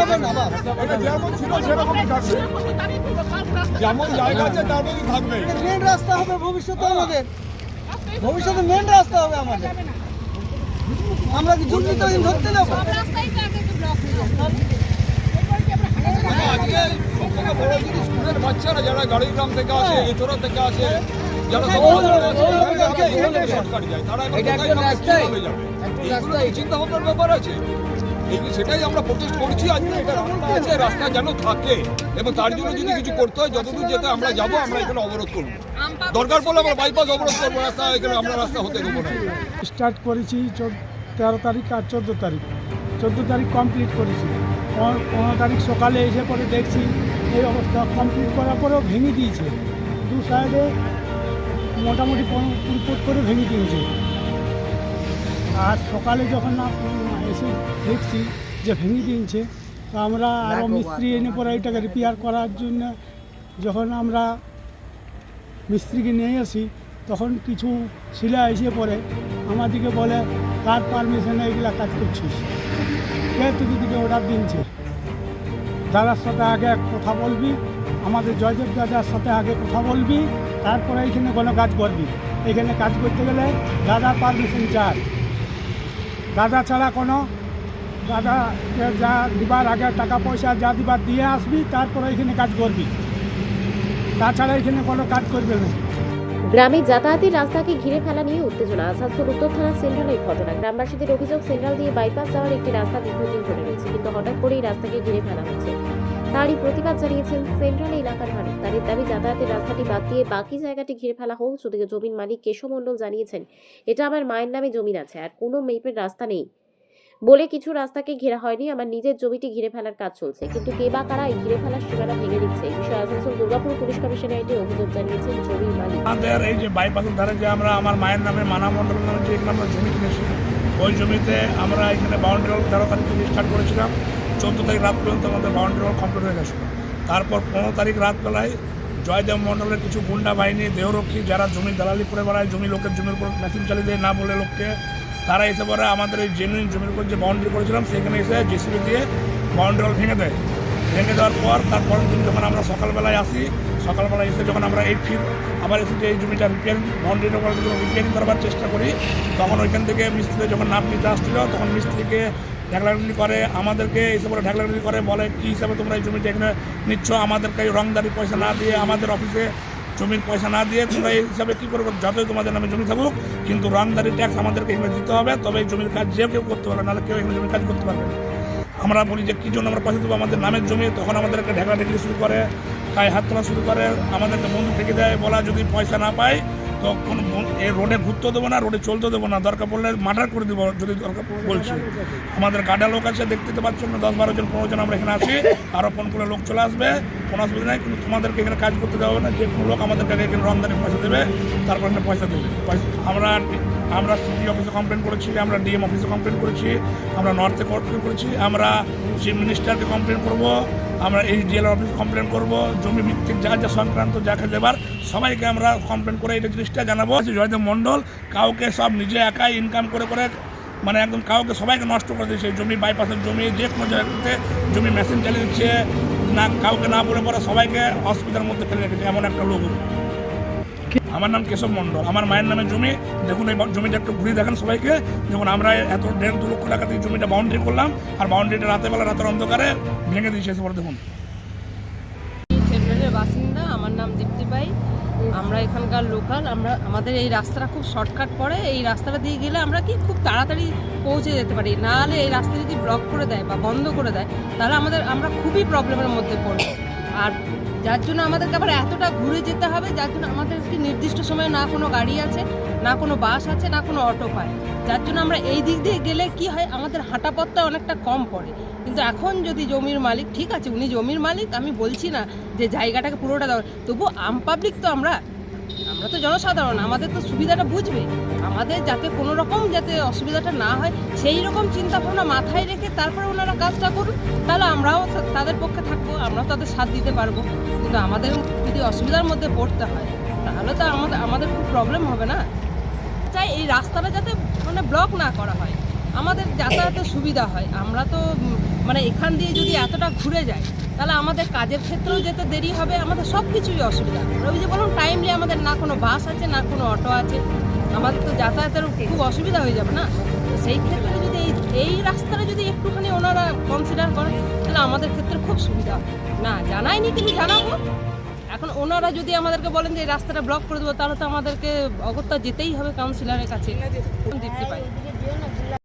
হবে না বাবা, এটা যেমন ছিল সেরকমই থাকবে, যেমন জায়গা আছে তার মধ্যেই থাকবে। মেন রাস্তা হবে ভবিষ্যতে, আমাদের ভবিষ্যতে মেন রাস্তা হবে আমাদের। আমরা কি যুক্তি তো ধরতে যাবো? আজকে সবথেকে বড় জিনিস স্কুলের বাচ্চারা যারা গাড়িগ্রাম থেকে আসে, এতরা থেকে আসে, যারা শর্টকাট যায়, তারা কিভাবে যাবে? এইগুলো চিন্তা ভাবনার ব্যাপার আছে। সেটাই আমরা প্রচেষ্টা করছি। আজকে এটা রাস্তা আছে, রাস্তা যেন থাকে, এবং তার জন্য যদি কিছু করতে হয়, যতদূর যেতে আমরা যাবো, আমরা এখানে অবরোধ করবো। দরকার পড়লে আমরা বাইপাস অবরোধ করবো, রাস্তা এখানে আমরা রাস্তা হতে দেবো না। স্টার্ট করেছি 13 তারিখ আর 14 তারিখ। 14 তারিখ কমপ্লিট করেছি। 15 তারিখ সকালে এসে পরে দেখছি এই অবস্থা। কমপ্লিট করার পরেও ভেঙে দিয়েছে, দু সাইডে মোটামুটি 15 ফুট করে ভেঙে দিয়েছে। আর সকালে যখন এসে দেখছি যে ভেঙে দিয়েছে, তো আমরা আরও মিস্ত্রি এনে পরে এটাকে রিপেয়ার করার জন্য যখন আমরা মিস্ত্রিকে নিয়ে আসি, তখন কিছু ছেলে এসে পরে আমাদেরকে বলে, কার পারমিশনে এগুলা কাজ করছিস, কে তোদেরকে অর্ডার দিচ্ছে? দাদার সাথে আগে কথা বলবি, আমাদের জয়দেব দাদার সাথে আগে কথা বলবি, তারপরে এইখানে কোনো কাজ করবি। এখানে কাজ করতে গেলে দাদার পারমিশন চাই। দাদা ছাড়া কোনো, দাদাকে যা দিবার আগে টাকা পয়সা যা দিবার দিয়ে আসবি, তারপরে এখানে কাজ করবি, তাছাড়া এখানে কোনো কাজ করবে না। গ্রামে যাতায়াতের রাস্তাকে ঘিরে ফেলা নিয়ে উত্তেজনা। আসানসোল উত্তর থানা সেন্ট্রাল এই ঘটনা। গ্রামবাসীদের অভিযোগ, সেন্ট্রাল দিয়ে বাইপাস যাওয়ার একটি রাস্তা দীর্ঘদিন ধরে রয়েছে, কিন্তু হঠাৎ করেই রাস্তাকে ঘিরে ফেলা হচ্ছে। তারই প্রতিবাদ জানিয়েছেন সেন্ট্রাল এলাকার মানুষ। তাদের দাবি, যাতায়াতের রাস্তাটি বাদ দিয়ে বাকি জায়গাটি ঘিরে ফেলা হোক। ওদিকে জমির মালিক কেশব মণ্ডল জানিয়েছেন, এটা আমার মায়ের নামে জমি আছে, আর কোনো মেপের রাস্তা নেই বলে কিছু রাস্তাকে ঘেরা হয়নি। আমার নিজের জমিটি ঘিরে ফেলার কাজ চলছে, কিন্তু কে বা কারা এই ঘিরে ফেলার সীমানা ভেঙে দিচ্ছে, এই বিষয়ে আসানসোল দুর্গাপুর পুলিশ কমিশনারেটে অভিযোগ জানিয়েছেন জমির মালিক। আমাদের এই যে বাইপাসের ধারে যে আমরা আমার মায়ের নামে, মানা মণ্ডল নামে যে এখানে আমরা জমি কিনেছি, ওই জমিতে আমরা এখানে বাউন্ডারি ওয়াল 13 তারিখ থেকে স্টার্ট করেছিলাম। 14 তারিখ রাত পর্যন্ত আমাদের বাউন্ডারি ওয়াল কমপ্লিট হয়ে গেছিলো। তারপর 15 তারিখ রাতবেলায় জয়দেব মণ্ডলের কিছু গুন্ডা বাহিনী, দেহরক্ষী, যারা জমি দালালি করে বেড়ায়, জমি লোকের জমির উপর মেশিন চালিয়ে দেয় না বলে লোককে, তারা এসে পরে আমাদের এই জেনুইন জমির উপর যে বাউন্ডারি করেছিলাম সেখানে এসে জেসিবি দিয়ে বাউন্ডারি ওয়াল ভেঙে দেয়। ভেঙে দেওয়ার পর তারপরের দিন যখন আমরা সকালবেলায় আসি, সকালবেলায় এসে যখন আমরা এই ফির আবার এসে যে এই জমিটা রিপেয়ারিং, বাউন্ডারিটা রিপেয়ারিং করবার চেষ্টা করি, তখন ওইখান থেকে মিস্ত্রি যখন নাপ নিতে আসছিল, তখন মিস্ত্রিকে ঢাকলাগুলি করে, আমাদেরকে এসে পরে ঢাকলাগুলি করে, বলে কী হিসাবে তোমরা এই জমিটা এখানে নিচ্ছ, আমাদেরকে এই রংদারি পয়সা না দিয়ে, আমাদের অফিসে জমির পয়সা না দিয়ে তোমরা এই হিসাবে কী করবো? যতই তোমাদের নামে জমি থাকুক, কিন্তু রংদারি ট্যাক্স আমাদেরকে এখানে দিতে হবে, তবে এই জমির কাজ যে কেউ করতে পারবে, নাহলে কেউ এখানে জমির কাজ করতে পারবে না। আমরা বলি যে কী জন্য আমরা পয়সা দেবো, আমাদের নামের জমি। তখন আমাদেরকে ঢেকলি শুরু করে, গায়ে হাত তোলা শুরু করে, আমাদেরকে বন্ধু থেকে দেয়, বলা যদি পয়সা না পাই তো কোনো এই রোডে ঘুরতে দেবো না, রোডে চলতে দেবো না, দরকার পড়লে মার্ডার করে দেবো যদি দরকার বলছি। আমাদের গাডা লোক আছে, দেখতে পাচ্ছ না, 10-12 জন 15 জন আমরা এখানে আছি, আরও ফোন করে লোক চলে আসবে, কোনো অসুবিধা নেই, কিন্তু তোমাদেরকে এখানে কাজ করতে দেওয়া হবে না। যে কোনো লোক আমাদেরকে এখানে রংদারি পয়সা দেবে, তারপর এখানে পয়সা দেবে। আমরা সিটি অফিসে কমপ্লেন করেছি, আমরা ডিএম অফিসে কমপ্লেন করেছি, আমরা নর্থে কমপ্লেন করেছি, আমরা চিফ মিনিস্টারকে কমপ্লেন করব, আমরা এইচডিএল অফিসে কমপ্লেন করব, জমি ভিত্তিক যা যা সংক্রান্ত যাকে দেবার সবাইকে আমরা কমপ্লেন করে এই জিনিসটা জানাবো। জয়দেব মণ্ডল কাউকে সব নিজে একাই ইনকাম করে মানে একদম কাউকে সবাইকে নষ্ট করে দিচ্ছে। জমি বাইপাসের জমি যে কোনো জায়গাতে জমি মেশিন চালিয়ে দিচ্ছে, না কাউকে না বলে পরে সবাইকে অসুবিধার মধ্যে ফেলে রেখেছে এমন একটা লোক। আমার নাম কেশব মণ্ডল, আমার মায়ের নামে জমি। দেখুন এই জমিটা একটু ঘুরে দেখেন সবাইকে। দেখুন আমরা এত 1.5-2 লক্ষ টাকা দিয়ে জমিটা বাউন্ডারি করলাম, আর বাউন্ডারিটা রাতের অন্ধকারে ভেঙে দিয়েছে। এসে পরে দেখুন। সেন্ট্রালের বাসিন্দা, আমার নাম দীপ্তি বাই, আমরা এখানকার লোকাল। আমাদের এই রাস্তাটা খুব শর্টকাট পড়ে, এই রাস্তাটা দিয়ে গেলে আমরা কি খুব তাড়াতাড়ি পৌঁছে যেতে পারি। নাহলে এই রাস্তা যদি ব্লক করে দেয় বা বন্ধ করে দেয়, তাহলে আমরা খুবই প্রবলেমের মধ্যে পড়ব। আর যার জন্য আমাদেরকে আবার এতটা ঘুরে যেতে হবে, যার জন্য আমাদের কি নির্দিষ্ট সময়ে না কোনো গাড়ি আছে, না কোনো বাস আছে, না কোনো অটো পায়। যার জন্য আমরা এই দিক দিয়ে গেলে কি হয়, আমাদের হাঁটা পথটা অনেকটা কম পড়ে। কিন্তু এখন যদি জমির মালিক, ঠিক আছে উনি জমির মালিক, আমি বলছি না যে জায়গাটাকে পুরোটা দেওয়া, তবু আম পাবলিক তো আমরা তো জনসাধারণ, আমাদের তো সুবিধাটা বুঝবে, আমাদের যাতে কোনো রকম যাতে অসুবিধাটা না হয় সেই রকম চিন্তাভাবনা মাথায় রেখে তারপরে ওনারা কাজটা করুন, তাহলে আমরাও তাদের পক্ষে থাকবো, আমরাও তাদের সাথ দিতে পারবো। কিন্তু আমাদের যদি অসুবিধার মধ্যে পড়তে হয়, তাহলে তো আমাদের খুব প্রবলেম হবে না। চাই এই রাস্তাটা যাতে ব্লক না করা হয়। আমাদের যাতায়াতের সুবিধা হয়। আমরা তো মানে এখান দিয়ে যদি এতটা ঘুরে যাই তাহলে আমাদের কাজের ক্ষেত্রেও যেতে দেরি হবে, আমাদের সব কিছুই অসুবিধা। ওই যে বলুন টাইমলি আমাদের না কোনো বাস আছে না কোনো অটো আছে, আমাদের তো যাতায়াতের খুব অসুবিধা হয়ে যাবে না। তো সেই ক্ষেত্রে যদি এই রাস্তাটা যদি একটুখানি ওনারা কনসিডার করেন তাহলে আমাদের ক্ষেত্রে খুব সুবিধা হবে। না জানাইনি কিন্তু জানাবো। এখন ওনারা যদি আমাদেরকে বলেন যে এই রাস্তাটা ব্লক করে দেবো তাহলে তো আমাদেরকে অগত্যা যেতেই হবে কাউন্সিলরের কাছে। দেখতে পাই